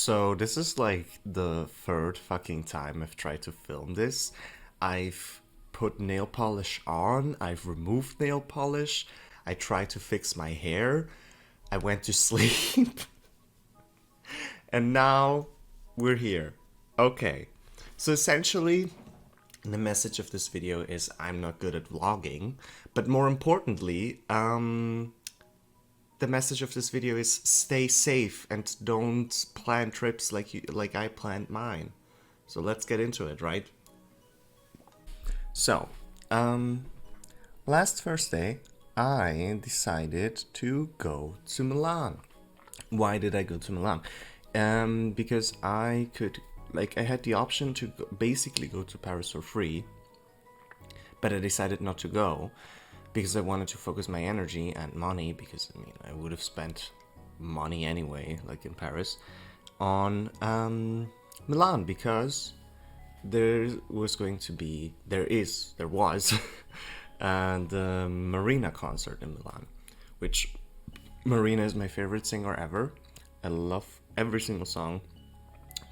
So this is like the third fucking time I've tried to film this. I've put nail polish on, I've removed nail polish, I tried to fix my hair, I went to sleep, and now we're here. Okay. So essentially, the message of this video is I'm not good at vlogging, but more importantly, the message of this video is stay safe and don't plan trips like I planned mine. So let's get into it, right? So, last Thursday, I decided to go to Milan. Why did I go to Milan? Because I could, I had the option to basically go to Paris for free, but I decided not to go because I wanted to focus my energy and money, because I mean, I would have spent money anyway, like in Paris, on Milan, because there was the Marina concert in Milan, which Marina is my favorite singer ever. I love every single song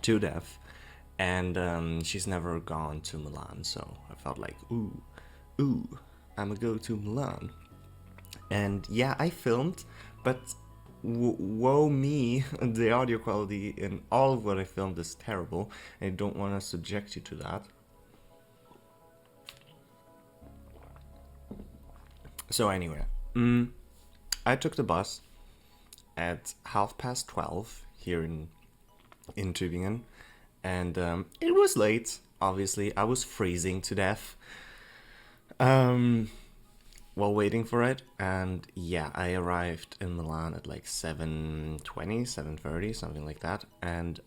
to death, and she's never gone to Milan, so I felt like, ooh, I'ma go to Milan. And yeah, I filmed, but woe me, the audio quality in all of what I filmed is terrible, and I don't want to subject you to that. So anyway, I took the bus at 12:30 here in Tübingen, and it was late. Obviously, I was freezing to death while waiting for it, and yeah, I arrived in Milan at like 7:20, 7:30, something like that, and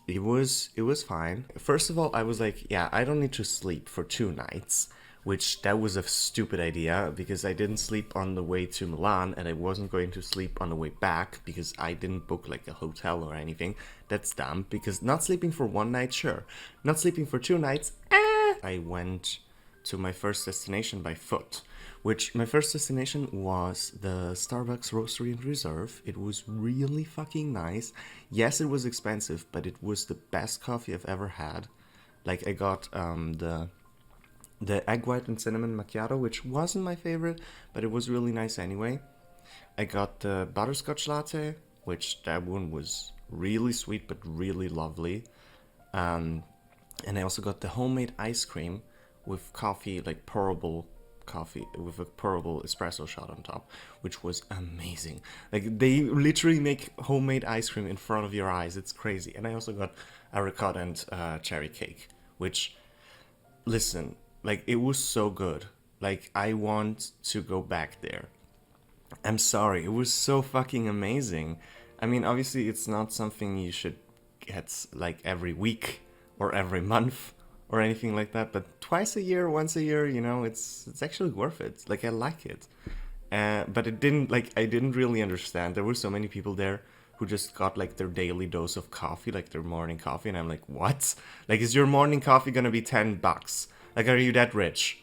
it was fine. First of all, I was like, yeah, I don't need to sleep for 2 nights, which that was a stupid idea, because I didn't sleep on the way to Milan, and I wasn't going to sleep on the way back because I didn't book like a hotel or anything. That's dumb, because not sleeping for 1 night, sure. Not sleeping for 2 nights, I went to my first destination by foot, which my first destination was the Starbucks Roastery and Reserve. It was really fucking nice. Yes, it was expensive, but it was the best coffee I've ever had. Like, I got the egg white and cinnamon macchiato, which wasn't my favorite, but it was really nice anyway. I got the butterscotch latte, which that one was really sweet but really lovely. And I also got the homemade ice cream with coffee, like pourable coffee with a pourable espresso shot on top, which was amazing. Like, they literally make homemade ice cream in front of your eyes. It's crazy. And I also got a ricotta and cherry cake, which, listen, like, it was so good. Like, I want to go back there. I'm sorry, it was so fucking amazing. I mean, obviously, it's not something you should get like every week or every month or anything like that, but twice a year, once a year, it's actually worth it. Like, I like it. But I didn't really understand. There were so many people there who just got like their daily dose of coffee, like their morning coffee, and I'm like, what? Like, is your morning coffee gonna be $10? Like, are you that rich?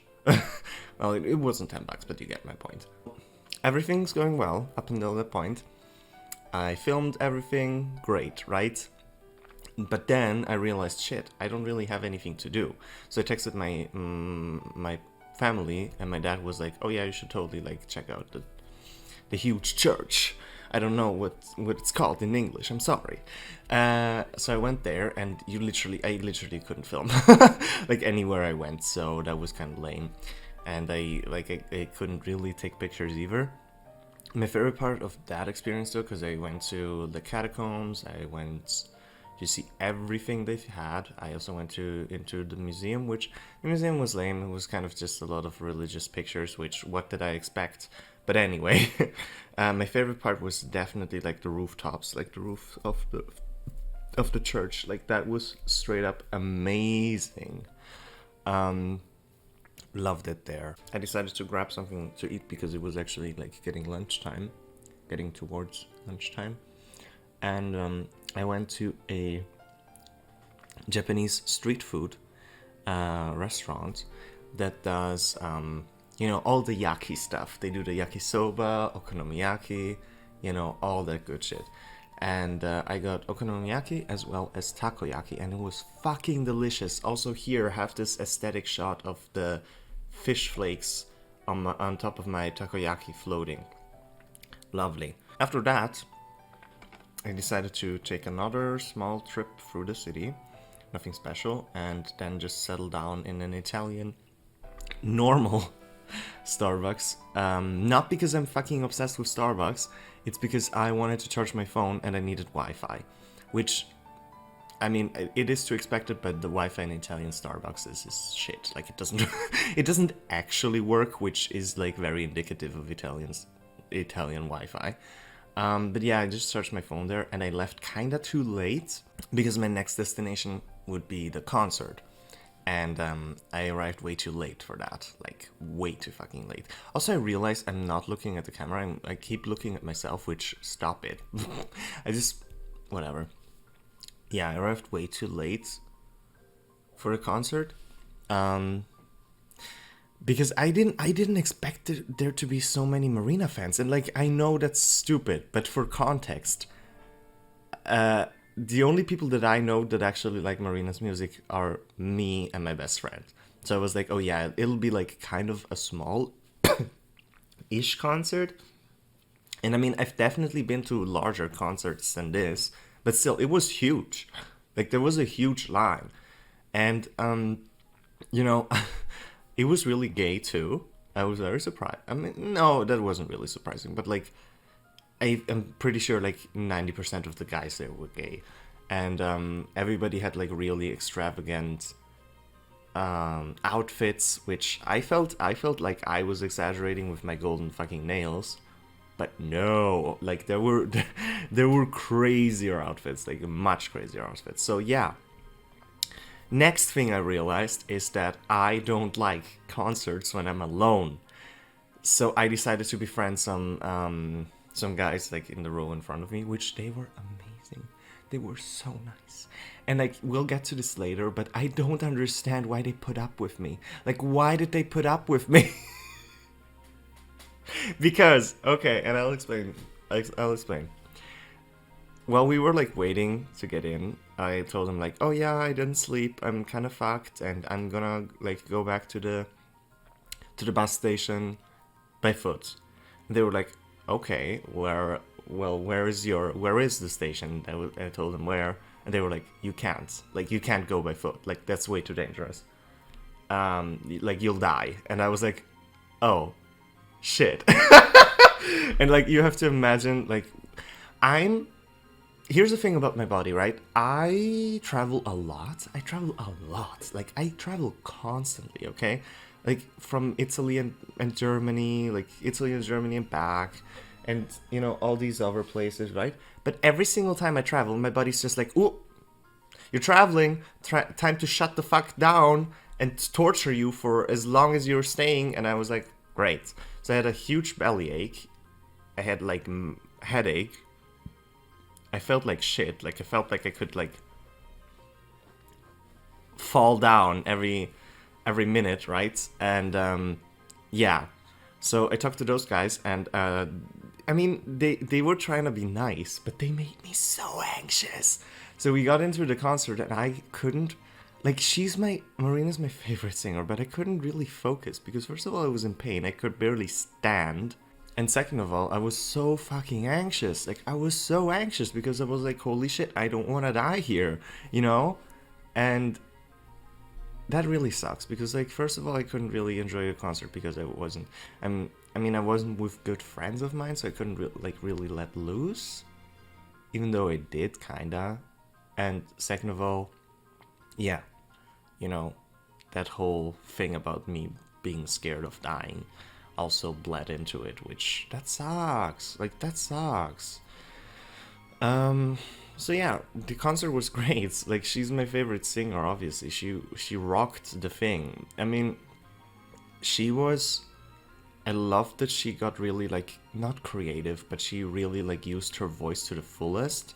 Well, it wasn't $10, but you get my point. Everything's going well up until that point. I filmed everything great, right? But then I realized, shit, I don't really have anything to do. So I texted my family, and my dad was like, oh yeah, you should totally like check out the huge church. I don't know what it's called in English, I'm sorry. So I went there, and I literally couldn't film like anywhere I went, so that was kind of lame. And I couldn't really take pictures either. My favorite part of that experience, though, because I went to the catacombs, I went to see everything they've had. I also went into the museum, which the museum was lame. It was kind of just a lot of religious pictures, which, what did I expect? But anyway, my favorite part was definitely like the rooftops, like the roof of the church. Like, that was straight up amazing. Loved it there. I decided to grab something to eat because it was actually like getting towards lunchtime, and I went to a Japanese street food restaurant that does all the yaki stuff. They do the yakisoba, okonomiyaki, all that good shit. And I got okonomiyaki as well as takoyaki, and it was fucking delicious. Also here, I have this aesthetic shot of the fish flakes on top of my takoyaki floating. Lovely. After that, I decided to take another small trip through the city, nothing special, and then just settle down in an Italian normal Starbucks. Not because I'm fucking obsessed with Starbucks, it's because I wanted to charge my phone and I needed Wi-Fi, which, I mean, it is to expect it, but the Wi-Fi in Italian Starbucks is shit. Like, it doesn't, it doesn't actually work, which is like very indicative of Italian Wi-Fi. But yeah, I just searched my phone there, and I left kinda too late because my next destination would be the concert. And I arrived way too late for that, like way too fucking late. Also, I realized I'm not looking at the camera, I keep looking at myself, which, stop it. Whatever. Yeah, I arrived way too late for the concert. Because I didn't expect there to be so many Marina fans, and like, I know that's stupid, but for context, the only people that I know that actually like Marina's music are me and my best friend. So I was like, oh yeah, it'll be like kind of a small ish concert. And I mean, I've definitely been to larger concerts than this, but still, it was huge. Like, there was a huge line, and you know. It was really gay too. I was very surprised. I mean, no, that wasn't really surprising, but like, I'm pretty sure like 90% of the guys there were gay, and everybody had like really extravagant outfits, which I felt like I was exaggerating with my golden fucking nails, but no, like there were crazier outfits, like much crazier outfits. So yeah. Next thing I realized is that I don't like concerts when I'm alone. So I decided to befriend some guys like in the row in front of me, which they were amazing. They were so nice. And like, we'll get to this later, but I don't understand why they put up with me. Like, why did they put up with me? Because, okay, and I'll explain. While we were like waiting to get in, I told them like, oh yeah, I didn't sleep, I'm kind of fucked, and I'm gonna like go back to the bus station by foot. And they were like, okay, where is the station? I told them where, and they were like, you can't go by foot, like that's way too dangerous. Like you'll die. And I was like, oh, shit. And like, you have to imagine, like, here's the thing about my body, right? I travel a lot. Like, I travel constantly, okay? Like, from Italy and Germany, like, Italy and Germany and back, and, you know, all these other places, right? But every single time I travel, my body's just like, ooh, you're traveling, time to shut the fuck down and torture you for as long as you're staying. And I was like, great. So I had a huge belly ache. I had, like, headache. I felt like shit. Like, I felt like I could, like, fall down every minute, right? And, yeah. So I talked to those guys, and, I mean, they were trying to be nice, but they made me so anxious. So we got into the concert, and I couldn't, like, Marina's my favorite singer, but I couldn't really focus, because first of all, I was in pain. I could barely stand. And second of all, I was so fucking anxious. Like, I was so anxious because I was like, holy shit, I don't want to die here, you know? And that really sucks because, like, first of all, I couldn't really enjoy a concert because I wasn't with good friends of mine, so I couldn't really let loose, even though I did, kinda. And second of all, yeah, you know, that whole thing about me being scared of dying also bled into it, which, that sucks. Like, that sucks. So yeah, the concert was great. Like, she's my favorite singer, obviously. She rocked the thing. I mean, I loved that she got really, like, not creative, but she really, like, used her voice to the fullest.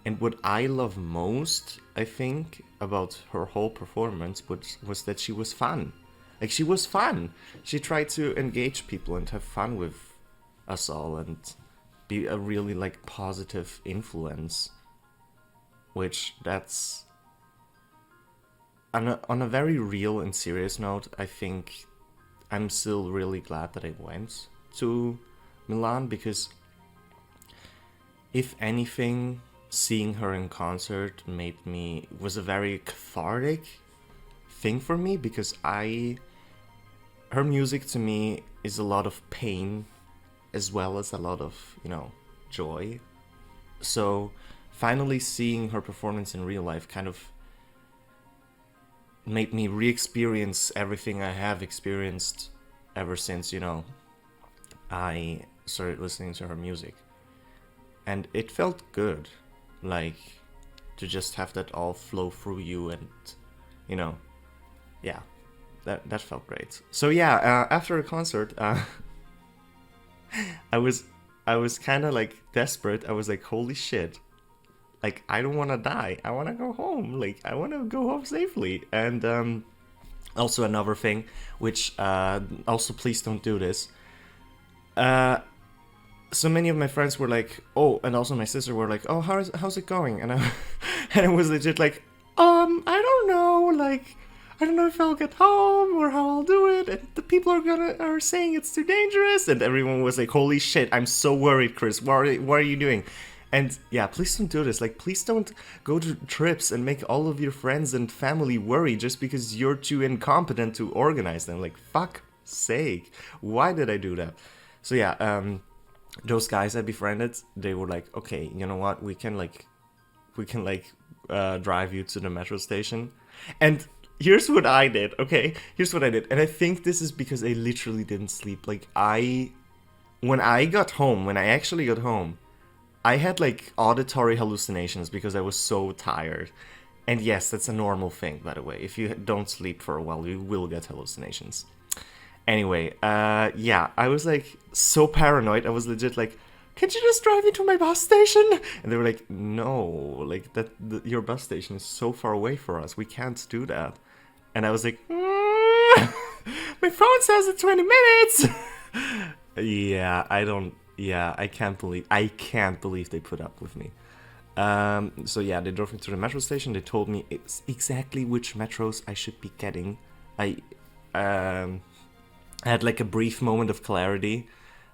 And what I love most, I think, about her whole performance was that she was fun. Like, she was fun. She tried to engage people and have fun with us all, and be a really like positive influence, which that's on a very real and serious note. I think I'm still really glad that I went to Milan, because if anything, seeing her in concert was a very cathartic thing for me, because her music to me is a lot of pain as well as a lot of, joy. So finally seeing her performance in real life kind of made me re-experience everything I have experienced ever since, I started listening to her music. And it felt good, like, to just have that all flow through you, and, yeah, that felt great. So yeah, after the concert, I was kind of like desperate. I was like, holy shit, like, I don't want to die. I want to go home. Like, I want to go home safely. And also another thing, which also please don't do this. So many of my friends were like, oh, and also my sister were like, oh, how's it going? And I was legit like, I don't know, like, I don't know if I'll get home or how I'll do it, and the people are saying it's too dangerous, and everyone was like, holy shit, I'm so worried, Chris, what are you doing? And yeah, please don't do this. Like, please don't go to trips and make all of your friends and family worry just because you're too incompetent to organize them. Like, fuck sake, why did I do that? So yeah, those guys I befriended, they were like, okay, you know what, we can drive you to the metro station. And here's what I did, okay? Here's what I did. And I think this is because I literally didn't sleep. Like, when I actually got home, I had like auditory hallucinations because I was so tired. And yes, that's a normal thing, by the way. If you don't sleep for a while, you will get hallucinations. Anyway, yeah, I was like so paranoid. I was legit like, can't you just drive me to my bus station? And they were like, no, like your bus station is so far away for us. We can't do that. And I was like, my phone says it's 20 minutes. Yeah, I can't believe they put up with me. So yeah, they drove me to the metro station. They told me exactly which metros I should be getting. I had like a brief moment of clarity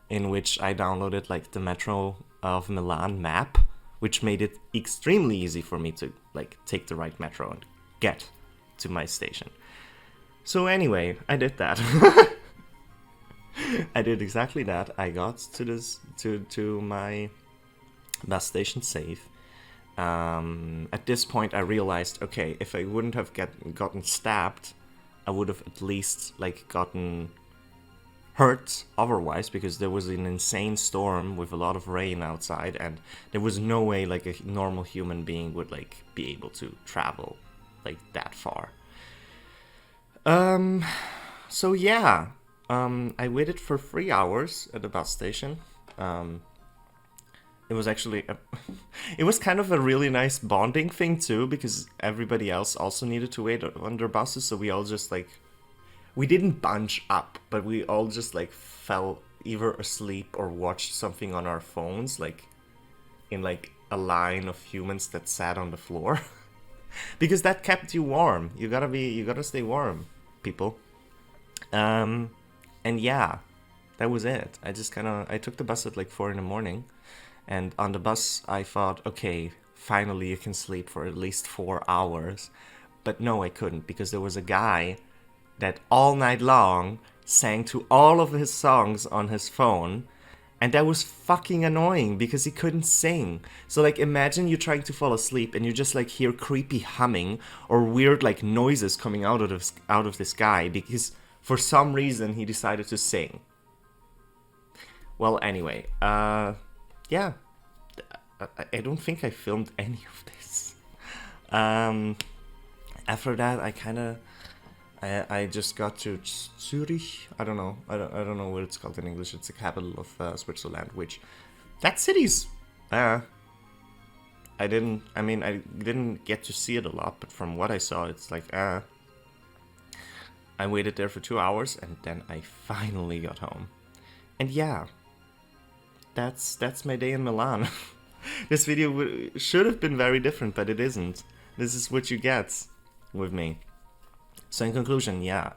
in which I downloaded like the Metro of Milan map, which made it extremely easy for me to like take the right metro and get to my station. So anyway, I did that. I did exactly that. I got to my bus station safe. At this point, I realized, okay, if I wouldn't have gotten stabbed, I would have at least like gotten hurt otherwise, because there was an insane storm with a lot of rain outside, and there was no way like a normal human being would like be able to travel like that far. So yeah, I waited for 3 hours at the bus station. It was actually it was kind of a really nice bonding thing too, because everybody else also needed to wait on their buses, so we all just like, we didn't bunch up, but we all just like fell either asleep or watched something on our phones, like in like a line of humans that sat on the floor. Because that kept you warm. You gotta stay warm, people. And yeah, that was it. I took the bus at like 4 a.m, and on the bus I thought, okay, finally you can sleep for at least 4 hours. But no, I couldn't, because there was a guy that all night long sang to all of his songs on his phone, and that was fucking annoying because he couldn't sing. So like, imagine you trying to fall asleep and you just like hear creepy humming or weird like noises coming out of this guy because for some reason he decided to sing. Well, anyway, yeah, I don't think I filmed any of this. After that, I just got to Zurich. I don't know what it's called in English. It's the capital of Switzerland. Which, that city's, I didn't get to see it a lot, but from what I saw, it's like, I waited there for 2 hours, and then I finally got home. And yeah, that's my day in Milan. This video should have been very different, but it isn't. This is what you get with me. So in conclusion, yeah,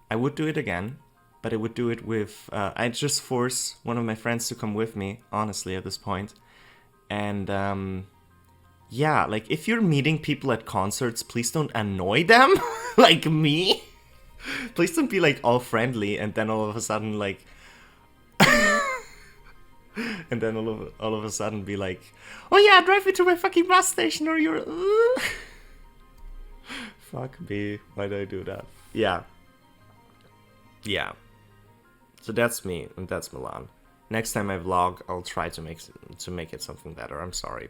I would do it again, but I would do it with, I'd just force one of my friends to come with me, honestly, at this point. And yeah, like, if you're meeting people at concerts, please don't annoy them, like me. Please don't be, like, all friendly, and then all of a sudden, like, and then all of a sudden be like, oh yeah, drive me to my fucking bus station, or you're... Fuck me, why did I do that? Yeah. Yeah. So that's me, and that's Milan. Next time I vlog, I'll try to make it something better. I'm sorry.